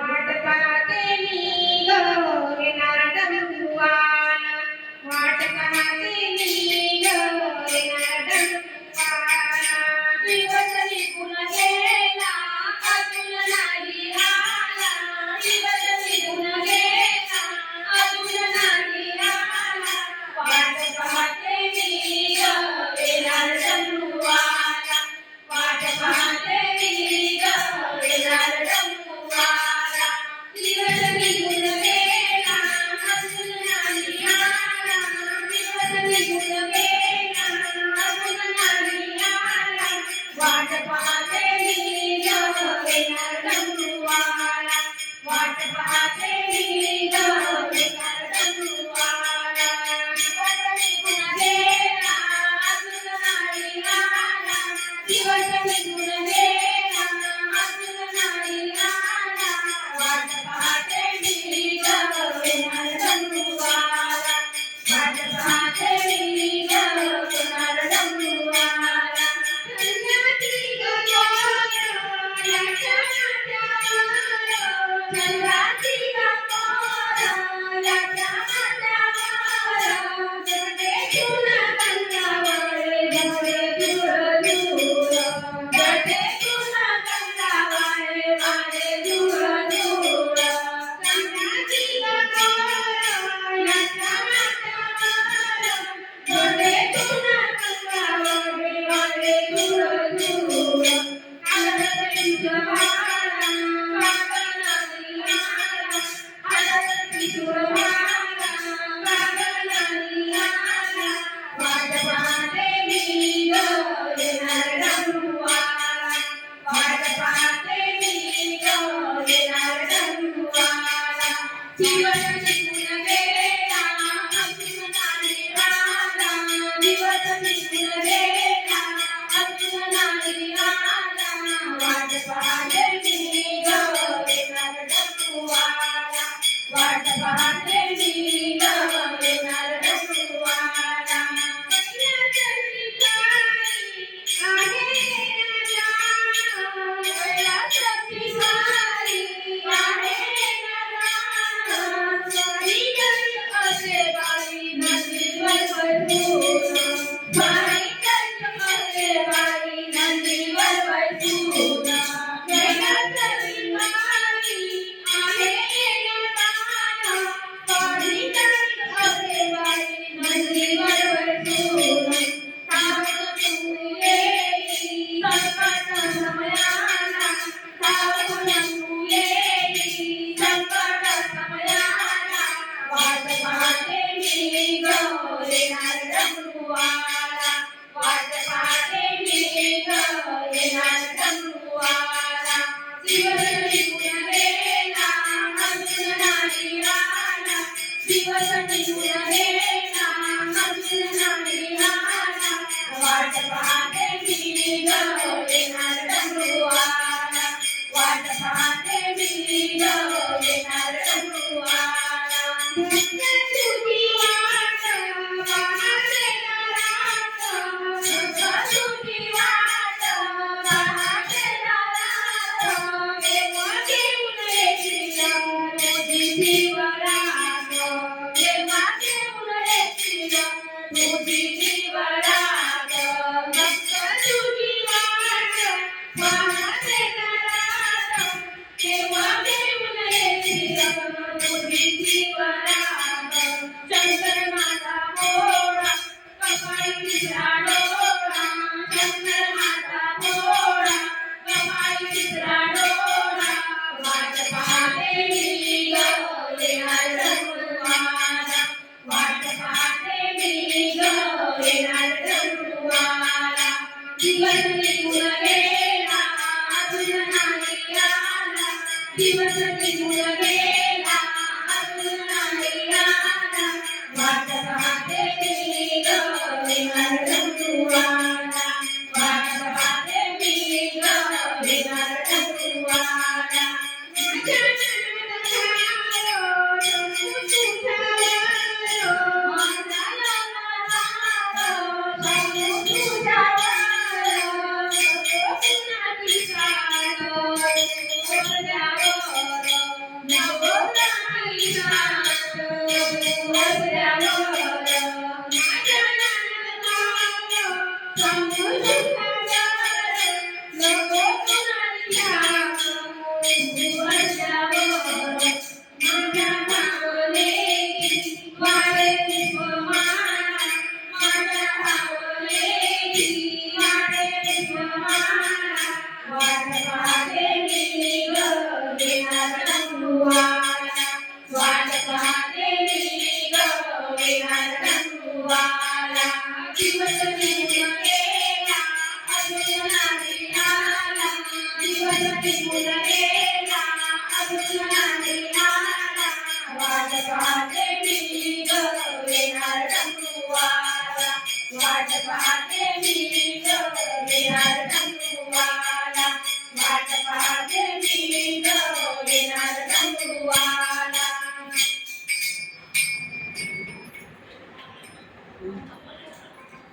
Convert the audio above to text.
वाट पाहते मी ग येणार डमरुवान वाट पाहते मी ग येणार डमरुवान दिवस निघून गेला अजून नाही आला दिवस निघून गेला अजून नाही आला वाट पाहते मी ग येणार डमरुवान वाट पाहते मी ग येणार डमरुवान दिवस निघून गेला अजून नाही आला दिवस निघून गेला अजून नाही आला वाट पाहते मी ग येणार डमरुवान वाट पाहते मी ग येणार डमरुवान दिवस निघून गेला अजून नाही आला दिवस निघून गेला अजून नाही आला वाट पाहते मी ग येणार डमरुवान वाट पाहते मी ग येणार डमरुवान संध्याची गगोर याच्या माथ्यावर संध्याची गगोर याच्या माथ्यावर जगते तुला गंगावर जगते दूर दूर जगते तुला गंगावर वारे दूर दूर संध्याची गगोर याच्या माथ्यावर जगते तुला गंगावर वारे दूर दूर आदर तुझ्या भाला काकणारी आला आदर तुझ्या भाला काकणारी आला वाट पाहते मी ग येणार डमरुवान वाट पाहते मी ग येणार डमरुवान दिवस निघून गेला अजून नाही आला दिवस निघून गेला अजून नाही आला वाट पाहते मी ग येणार डमरुवान वाट पाहते मी ग येणार डमरुवान कैलासाची वारी आहे ना जाण कैलासाची वारी आहे ना जाण सारी गई असे बाई नंदीवर बसून सारी गई असे बाई नंदीवर बसून कैलासाची वारी आहे ना जाण सारी गई असे बाई नंदीवर बसून सावध तू येई संकट समयाला सावध तू येई संकट समयाला वाट पाहते मी ग येणार डमरुवान वाट पाहते मी ग येणार डमरुवान दिवस निघून गेला अजून नाही आला दिवस निघून गेला अजून नाही आला वाट पाहते मी ग येणार डमरुवान वाट पाहते मी ग येणार डमरुवान तुझी वाट पाहते ना रात तुझी वाट पाहते ना रात केव्हा घेऊन येशील तुझी जीवरात केव्हा घेऊन येशील तुझी जीवरात भक्त तुझी वाट पाहते ना रात केव्हा घेऊन येशील तुझी जीवरात शंकर माझा भोळा कपाळी तिसरा डोळा शंकर माझा भोळा कपाळी तिसरा डोळा वाट पाहते मी ग येणार डमरुवान वाट पाहते मी ग येणार डमरुवान दिवस निघून गेला अजून नाही आला दिवस निघून गेला अजून नाही आला वाट पाहते मी ग येणार डमरुवान वाट पाहते मी ग येणार डमरुवान माझ्या जन्मात झालो डमरू तुझ्यावर माझा लग्न झालो डमरू तुझ्यावर पुन्हा दिसालो पाहते मी ग येणार रंगवाला वाट पाहते मी ग येणार रंगवाला दिवस निघून गेला अजून नाही आला दिवस निघून